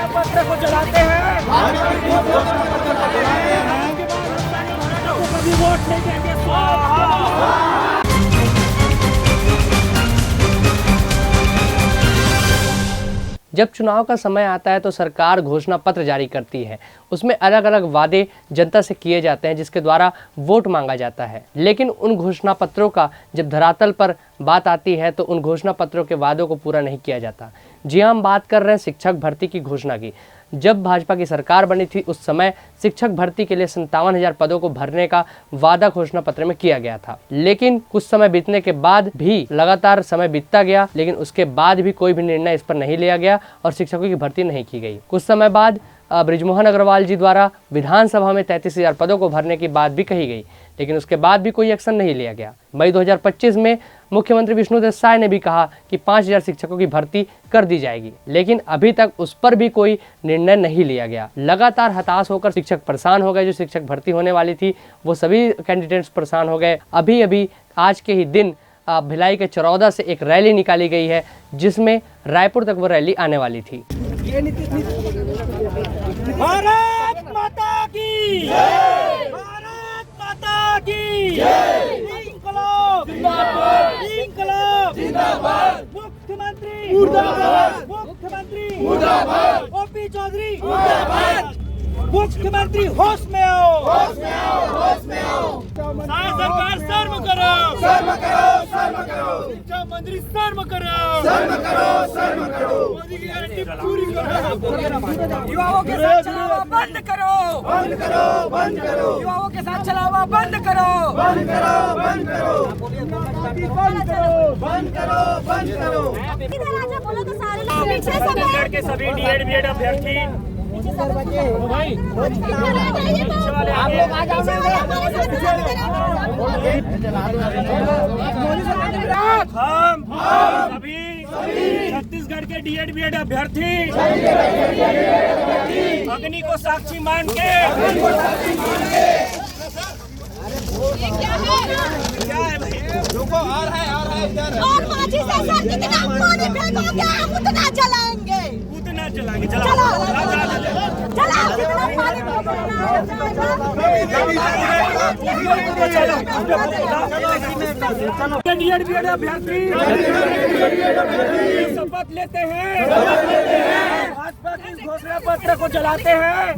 पत्र को जलाते हैं, कभी वोट नहीं देंगे। जब चुनाव का समय आता है तो सरकार घोषणा पत्र जारी करती है। उसमें अलग अलग वादे जनता से किए जाते हैं जिसके द्वारा वोट मांगा जाता है। लेकिन उन घोषणा पत्रों का जब धरातल पर बात आती है तो उन घोषणा पत्रों के वादों को पूरा नहीं किया जाता। जी हाँ, हम बात कर रहे हैं शिक्षक भर्ती की घोषणा की। जब भाजपा की सरकार बनी थी उस समय शिक्षक भर्ती के लिए 57,000 पदों को भरने का वादा घोषणा पत्र में किया गया था। लेकिन कुछ समय बीतने के बाद भी लगातार समय बीतता गया, लेकिन उसके बाद भी कोई भी निर्णय इस पर नहीं लिया गया और शिक्षकों की भर्ती नहीं की गई। कुछ समय बाद बृजमोहन अग्रवाल जी द्वारा विधानसभा में 33,000 पदों को भरने की बात भी कही गई, लेकिन उसके बाद भी कोई एक्शन नहीं लिया गया। मई 2025 में मुख्यमंत्री विष्णुदेव साय ने भी कहा कि 5,000 शिक्षकों की भर्ती कर दी जाएगी, लेकिन अभी तक उस पर भी कोई निर्णय नहीं लिया गया। लगातार हताश होकर शिक्षक परेशान हो गए। जो शिक्षक भर्ती होने वाली थी वो सभी कैंडिडेट्स परेशान हो गए। अभी आज के ही दिन भिलाई के चरौदा से एक रैली निकाली गई है जिसमें रायपुर तक वो रैली आने वाली थी। भारत माता की जय, भारत माता की जय, इंकलाब जिंदाबाद, इंकलाब जिंदाबाद, मुख्यमंत्री मुर्दाबाद, मुख्यमंत्री मुर्दाबाद, ओपी चौधरी मुर्दाबाद, मुख्यमंत्री होश में आओ, होश में आओ, होश में आओ। सरकार शर्म करो, शर्म करो, शर्म करो। शिक्षा मंत्री शर्म करो, शर्म करो, शर्म करो। मोदी की गारंटी पूरी करो। युवाओं के साथ चलावा बंद करो, बंद करो, बंद करो। युवाओं के साथ चलावा बंद करो, बंद करो, बंद करो, बंद करो, बंद करो, बंद करो। इधर आजा, बोलो तो सारे लोग पीछे से छत्तीसगढ़ के सभी डीएड बीएड अभ्यर्थी भाई आप लोग आ जाओ, हम सभी छत्तीसगढ़ के डीएड बीएड अभ्यर्थी अग्नि को साक्षी मान के क्या है भाई, रुको, आ रहा है इधर। और माची से सर कितना पानी फेंकोगे हम उतना चलाएंगे, उतना चलाएंगे। चला कितना पानी फेंकोगे। डीएड बीएड अभ्यर्थी शपथ लेते हैं, भाजपा की घोषणा पत्र को जलाते हैं,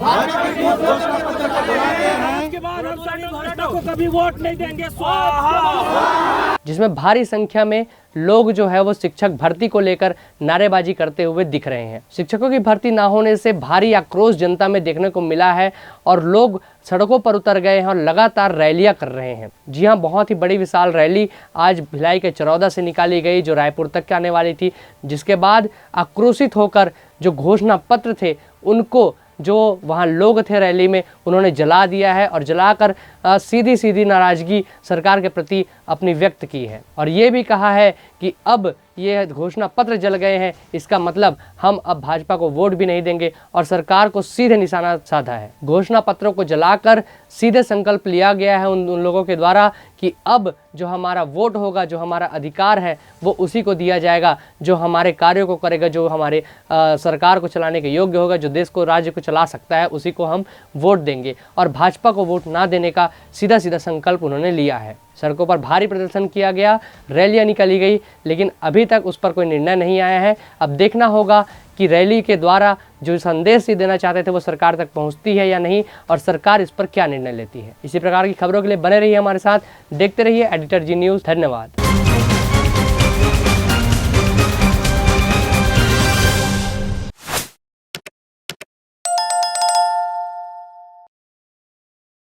उसके बाद हम सारी भाजपा को कभी वोट नहीं देंगे। स्वाहा। जिसमें भारी संख्या में लोग जो है वो शिक्षक भर्ती को लेकर नारेबाजी करते हुए दिख रहे हैं। शिक्षकों की भर्ती ना होने से भारी आक्रोश जनता में देखने को मिला है और लोग सड़कों पर उतर गए हैं और लगातार रैलियां कर रहे हैं। जी हां, बहुत ही बड़ी विशाल रैली आज भिलाई के चरौदा से निकाली गई जो रायपुर तक के आने वाली थी, जिसके बाद आक्रोशित होकर जो घोषणा पत्र थे उनको जो वहाँ लोग थे रैली में उन्होंने जला दिया है और जलाकर सीधी नाराज़गी सरकार के प्रति अपनी व्यक्त की है और ये भी कहा है कि अब ये घोषणा पत्र जल गए हैं, इसका मतलब हम अब भाजपा को वोट भी नहीं देंगे और सरकार को सीधे निशाना साधा है। घोषणा पत्रों को जलाकर सीधे संकल्प लिया गया है उन लोगों के द्वारा कि अब जो हमारा वोट होगा, जो हमारा अधिकार है वो उसी को दिया जाएगा जो हमारे कार्यों को करेगा, जो हमारे सरकार को चलाने के योग्य होगा, जो देश को राज्य को चला सकता है, उसी को हम वोट देंगे। और भाजपा को वोट ना देने का सीधा संकल्प उन्होंने लिया है। सड़कों पर भारी प्रदर्शन किया गया, रैलियां निकाली गई, लेकिन अभी तक उस पर कोई निर्णय नहीं आया है। अब देखना होगा कि रैली के द्वारा जो संदेश ही देना चाहते थे वो सरकार तक पहुंचती है या नहीं और सरकार इस पर क्या निर्णय लेती है। इसी प्रकार की खबरों के लिए बने रहिए हमारे साथ, देखते रहिए एडिटर जी न्यूज़। धन्यवाद।